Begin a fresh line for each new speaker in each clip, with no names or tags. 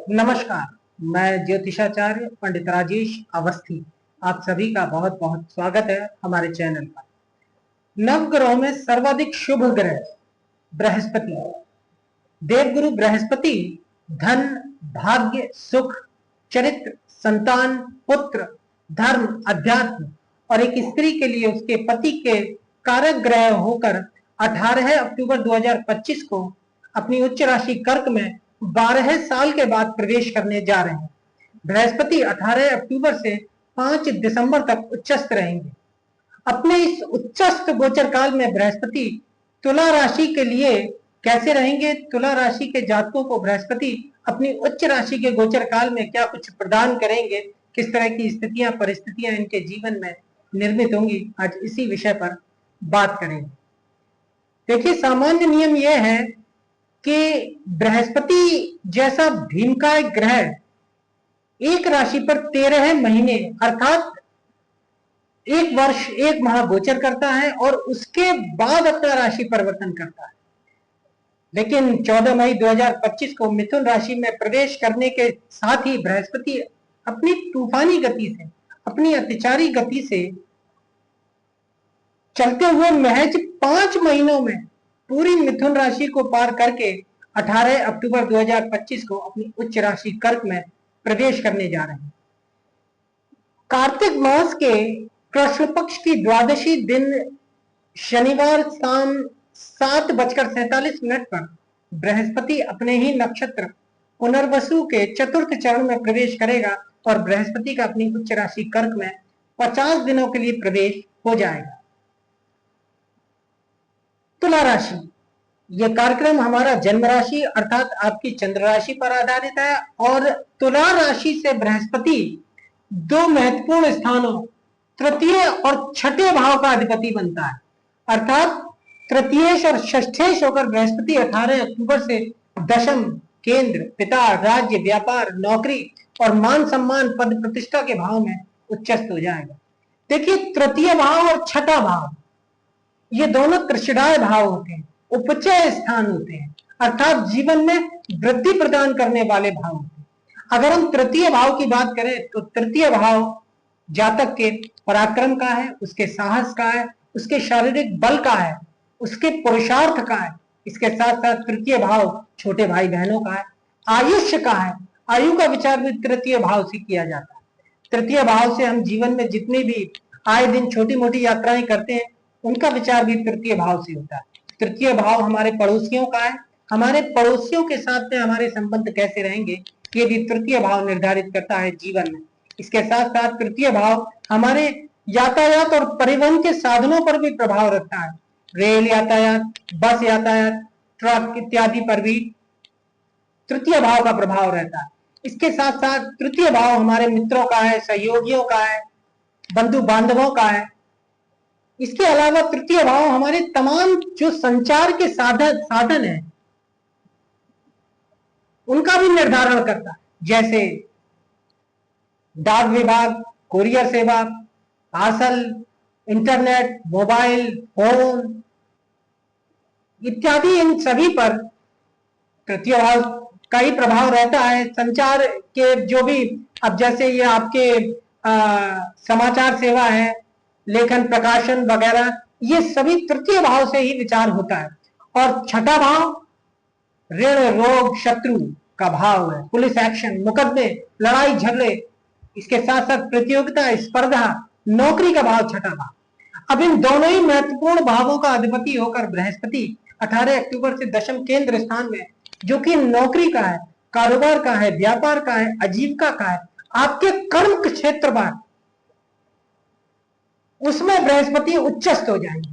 नमस्कार। मैं ज्योतिषाचार्य पंडित राजेश अवस्थी आप सभी का बहुत बहुत स्वागत है हमारे चैनल पर। नवग्रहों में सर्वाधिक शुभ ग्रह बृहस्पति। देवगुरु बृहस्पति धन, भाग्य, सुख, चरित्र, संतान, पुत्र, धर्म, अध्यात्म और एक स्त्री के लिए उसके पति के कारक ग्रह होकर 18 अक्टूबर 2025 को अपनी उच्च राशि कर्क में 12 साल के बाद प्रवेश करने जा रहे हैं। बृहस्पति 18 अक्टूबर से 5 दिसंबर तक उच्चस्थ रहेंगे। अपने इस उच्चस्थ गोचर काल में बृहस्पति तुला राशि के लिए कैसे रहेंगे, तुला राशि के जातकों को बृहस्पति अपनी उच्च राशि के गोचर काल में क्या कुछ प्रदान करेंगे, किस तरह की स्थितियां परिस्थितियां इनके जीवन में निर्मित होंगी, आज इसी विषय पर बात करेंगे। देखिए, सामान्य नियम यह है कि बृहस्पति जैसा भीमकाय ग्रह एक राशि पर 13 महीने अर्थात एक वर्ष एक माह गोचर करता है और उसके बाद अपना राशि परिवर्तन करता है। लेकिन 14 मई 2025 को मिथुन राशि में प्रवेश करने के साथ ही बृहस्पति अपनी तूफानी गति से, अपनी अत्याचारी गति से चलते हुए महज 5 महीनों में पूरी मिथुन राशि को पार करके 18 अक्टूबर 2025 को अपनी उच्च राशि कर्क में प्रवेश करने जा रहे हैं। कार्तिक मास के कृष्ण पक्ष की द्वादशी दिन शनिवार शाम 7:47 पर बृहस्पति अपने ही नक्षत्र पुनर्वसु के चतुर्थ चरण में प्रवेश करेगा और बृहस्पति का अपनी उच्च राशि कर्क में 50 दिनों के लिए प्रवेश हो जाएगा। तुला राशि, यह कार्यक्रम हमारा जन्म राशि अर्थात आपकी चंद्र राशि पर आधारित है और तुला राशि से बृहस्पति दो महत्वपूर्ण स्थानों तृतीय और छठे भाव का अधिपति बनता है। अर्थात तृतीयेश और षष्ठेश होकर बृहस्पति 18 अक्टूबर से दशम केंद्र, पिता, राज्य, व्यापार, नौकरी और मान सम्मान, पद प्रतिष्ठा के भाव में उच्चस्थ हो जाएगा। देखिए, तृतीय भाव और छठा भाव ये दोनों कृषिडाय भाव होते हैं, उपचय स्थान होते हैं, अर्थात जीवन में वृद्धि प्रदान करने वाले भाव होते हैं। अगर हम तृतीय भाव की बात करें तो तृतीय भाव जातक के पराक्रम का है, उसके साहस का है, उसके शारीरिक बल का है, उसके पुरुषार्थ का है। इसके साथ साथ तृतीय भाव छोटे भाई बहनों का है, आयुष्य का है। आयु का विचार भी तृतीय भाव से किया जाता है। तृतीय भाव से हम जीवन में जितनी भी आए दिन छोटी मोटी यात्राएं करते हैं उनका विचार भी तृतीय भाव से होता है। तृतीय भाव हमारे पड़ोसियों का है, हमारे पड़ोसियों के साथ में हमारे संबंध कैसे रहेंगे ये भी तृतीय भाव निर्धारित करता है जीवन में। इसके साथ साथ तृतीय भाव हमारे यातायात और परिवहन के साधनों पर भी प्रभाव रखता है। रेल यातायात, बस यातायात, ट्रक इत्यादि पर भी तृतीय भाव का प्रभाव रहता है। इसके साथ साथ तृतीय भाव हमारे मित्रों का है, सहयोगियों का है, बंधु बांधवों का है। इसके अलावा तृतीय भाव हमारे तमाम जो संचार के साधन है उनका भी निर्धारण करता है, जैसे डाक विभाग, कुरियर सेवा, पार्सल, इंटरनेट, मोबाइल फोन इत्यादि। इन सभी पर तृतीय भाव का ही प्रभाव रहता है। संचार के जो भी, अब जैसे ये आपके समाचार सेवा है, लेखन प्रकाशन वगैरह, ये सभी तृतीय भाव से ही विचार होता है। और छठा भाव ऋण, रोग, शत्रु का भाव है, पुलिस एक्शन, मुकदमे, लड़ाई झगड़े, इसके साथ साथ प्रतियोगिता, स्पर्धा, नौकरी का भाव छठा भाव। अब इन दोनों ही महत्वपूर्ण भावों का अधिपति होकर बृहस्पति 18 अक्टूबर से दशम केंद्र स्थान में, जो कि नौकरी का है, कारोबार का है, व्यापार का है, आजीविका का है, आपके कर्म क्षेत्र पर, उसमें बृहस्पति उच्चस्थ हो जाएंगे।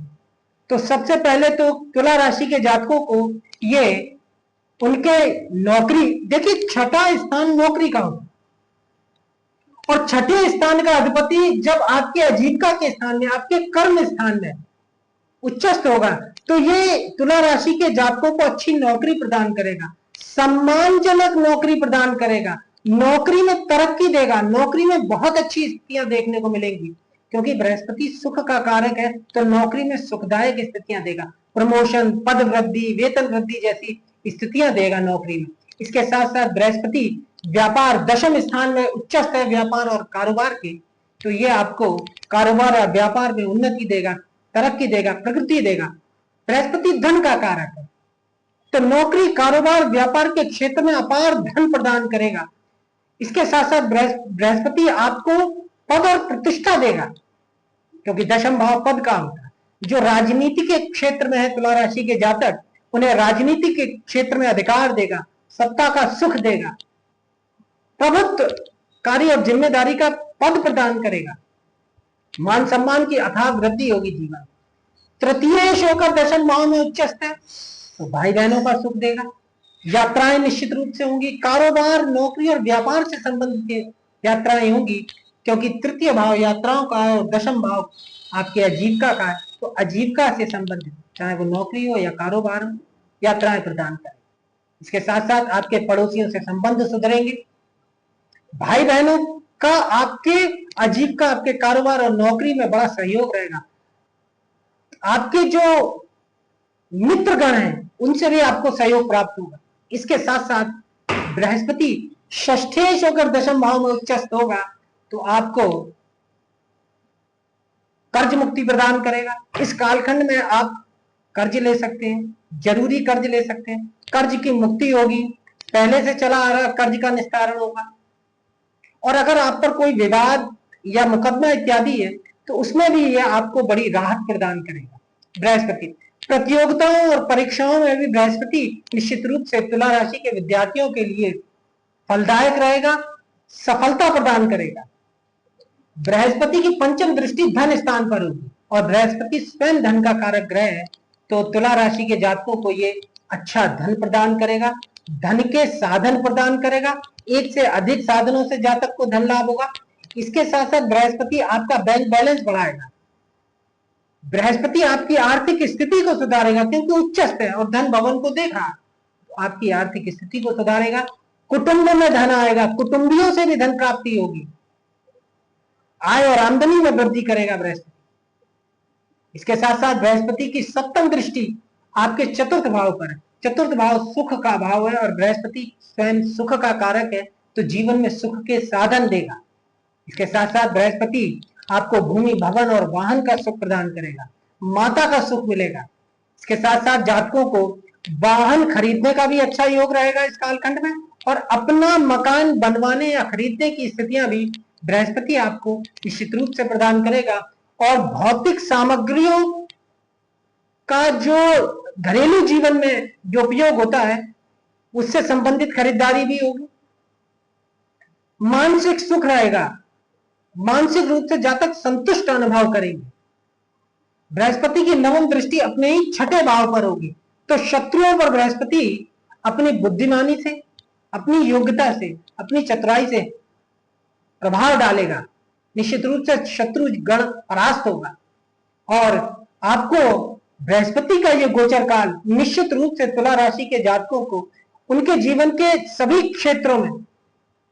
तो सबसे पहले तो तुला राशि के जातकों को ये उनके नौकरी, देखिए छठा स्थान नौकरी का होता और छठे स्थान का अधिपति जब आपके आजीविका के स्थान में, आपके कर्म स्थान में उच्चस्थ होगा तो ये तुला राशि के जातकों को अच्छी नौकरी प्रदान करेगा, सम्मानजनक नौकरी प्रदान करेगा, नौकरी में तरक्की देगा, नौकरी में बहुत अच्छी स्थितियां देखने को मिलेंगी। क्योंकि बृहस्पति सुख का कारक है तो नौकरी में सुखदायक स्थितियां देगा, प्रमोशन, पद वृद्धि, वेतन वृद्धि जैसी स्थितियां देगा नौकरी में। इसके साथ साथ बृहस्पति व्यापार दशम स्थान में उच्चस्थ है व्यापार और कारोबार के, तो ये आपको कारोबार और व्यापार में उन्नति देगा, तरक्की देगा, प्रगति देगा। बृहस्पति धन का कारक है, तो नौकरी, कारोबार, व्यापार के क्षेत्र में अपार धन प्रदान करेगा। इसके साथ साथ बृहस्पति आपको पद और प्रतिष्ठा देगा, क्योंकि दशम भाव पद का होता है। जो राजनीति के क्षेत्र में है तुला राशि के जातक, उन्हें राजनीति के क्षेत्र में अधिकार देगा, सत्ता का सुख देगा, प्रभुत्व, कार्य और जिम्मेदारी का पद प्रदान करेगा, मान सम्मान की अथाह वृद्धि होगी जीवन। तृतीय होकर दशम भाव में उच्चस्थ है, तो भाई बहनों का सुख देगा, यात्राएं निश्चित रूप से होंगी, कारोबार, नौकरी और व्यापार से संबंधित यात्राएं होंगी, क्योंकि तृतीय भाव यात्राओं का है और दशम भाव आपके आजीविका का है, तो आजीविका से संबंधित चाहे वो नौकरी हो या कारोबार हो, यात्राएं प्रदान करें। इसके साथ साथ आपके पड़ोसियों से संबंध सुधरेंगे, भाई बहनों का आपके आजीविका, आपके कारोबार और नौकरी में बड़ा सहयोग रहेगा। आपके जो मित्रगण हैं उनसे भी आपको सहयोग प्राप्त होगा। इसके साथ साथ बृहस्पति षष्ठेश होकर दशम भाव में उच्चस्थ होगा, तो आपको कर्ज मुक्ति प्रदान करेगा। इस कालखंड में आप कर्ज ले सकते हैं, जरूरी कर्ज ले सकते हैं, कर्ज की मुक्ति होगी, पहले से चला आ रहा कर्ज का निस्तारण होगा। और अगर आप पर कोई विवाद या मुकदमा इत्यादि है तो उसमें भी यह आपको बड़ी राहत प्रदान करेगा बृहस्पति। प्रतियोगिताओं और परीक्षाओं में भी बृहस्पति निश्चित रूप से तुला राशि के विद्यार्थियों के लिए फलदायक रहेगा, सफलता प्रदान करेगा। बृहस्पति की पंचम दृष्टि धन स्थान पर होगी और बृहस्पति स्वयं धन का कारक ग्रह है, तो तुला राशि के जातकों को ये अच्छा धन प्रदान करेगा, धन के साधन प्रदान करेगा, एक से अधिक साधनों से जातक को धन लाभ होगा। इसके साथ साथ बृहस्पति आपका बैंक बैलेंस बढ़ाएगा, बृहस्पति आपकी आर्थिक स्थिति को सुधारेगा, क्योंकि उच्चस्थ है और धन भवन को देखा, तो आपकी आर्थिक स्थिति को सुधारेगा। कुटुंब में धन आएगा, कुटुंबियों से भी धन प्राप्ति होगी, आय और आमदनी में वृद्धि करेगा बृहस्पति। इसके साथ साथ बृहस्पति की सप्तम दृष्टि आपके चतुर्थ भाव पर है। चतुर्थ भाव सुख का भाव है और बृहस्पति स्वयं सुख का कारक है, तो जीवन में सुख के साधन देगा। इसके साथ साथ बृहस्पति आपको भूमि, भवन और वाहन का सुख प्रदान करेगा, माता का सुख मिलेगा। इसके साथ साथ जातकों को वाहन खरीदने का भी अच्छा योग रहेगा इस कालखंड में, और अपना मकान बनवाने या खरीदने की स्थितियां भी बृहस्पति आपको निश्चित रूप से प्रदान करेगा। और भौतिक सामग्रियों का जो घरेलू जीवन में जो उपयोग होता है उससे संबंधित खरीदारी भी होगी। मानसिक सुख रहेगा, मानसिक रूप से जातक संतुष्ट अनुभव करेंगे। बृहस्पति की नवम दृष्टि अपने ही छठे भाव पर होगी, तो शत्रुओं पर बृहस्पति अपनी बुद्धिमानी से, अपनी योग्यता से, अपनी चतुराई से प्रभाव डालेगा। निश्चित रूप से शत्रु गण परास्त होगा और आपको बृहस्पति का ये गोचर काल निश्चित रूप से तुला राशि के जातकों को उनके जीवन के सभी क्षेत्रों में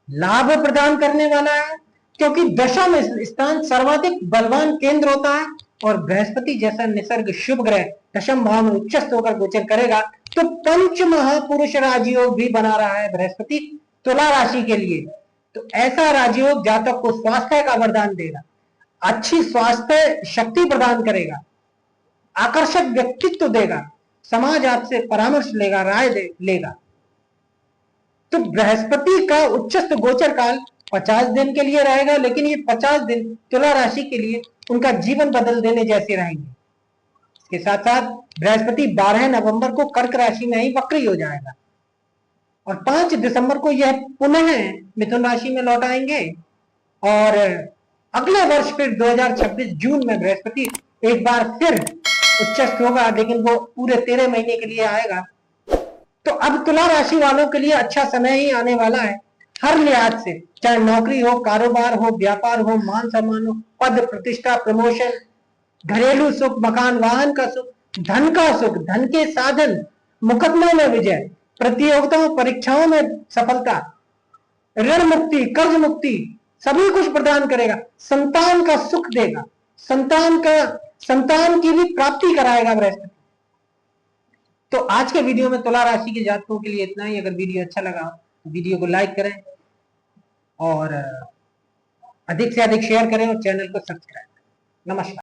लाभ प्रदान करने वाला है, क्योंकि दशम स्थान सर्वाधिक बलवान केंद्र होता है और बृहस्पति जैसा निसर्ग शुभ ग्रह दशम भाव में उच्चस्थ होकर गोचर करेगा, तो पंच महापुरुष राजयोग भी बना रहा है बृहस्पति तुला राशि के लिए। तो ऐसा राजयोग जातक को स्वास्थ्य का वरदान देगा, अच्छी स्वास्थ्य शक्ति प्रदान करेगा, आकर्षक व्यक्तित्व देगा, समाज आपसे परामर्श लेगा, राय लेगा। तो बृहस्पति का उच्चस्थ गोचर काल 50 दिन के लिए रहेगा, लेकिन ये 50 दिन तुला राशि के लिए उनका जीवन बदल देने जैसे रहेंगे। इसके साथ साथ बृहस्पति 12 नवंबर को कर्क राशि में ही वक्री हो जाएगा और 5 दिसंबर को यह पुनः मिथुन राशि में लौट आएंगे और अगले वर्ष फिर 2026 जून में बृहस्पति एक बार फिर उच्चस्थ होगा, लेकिन वो पूरे 13 महीने के लिए आएगा। तो अब तुला राशि वालों के लिए अच्छा समय ही आने वाला है, हर लिहाज से, चाहे नौकरी हो, कारोबार हो, व्यापार हो, मान सम्मान हो, पद प्रतिष्ठा, प्रमोशन, घरेलू सुख, मकान वाहन का सुख, धन का सुख, धन के साधन, मुकदमा में विजय, प्रतियोगिताओं परीक्षाओं में सफलता, ऋण मुक्ति, कर्ज मुक्ति, सभी कुछ प्रदान करेगा। संतान का सुख देगा, संतान की भी प्राप्ति कराएगा बृहस्पति। तो आज के वीडियो में तुला राशि के जातकों के लिए इतना ही। अगर वीडियो अच्छा लगा तो वीडियो को लाइक करें और अधिक से अधिक शेयर करें और चैनल को सब्सक्राइब करें। नमस्कार।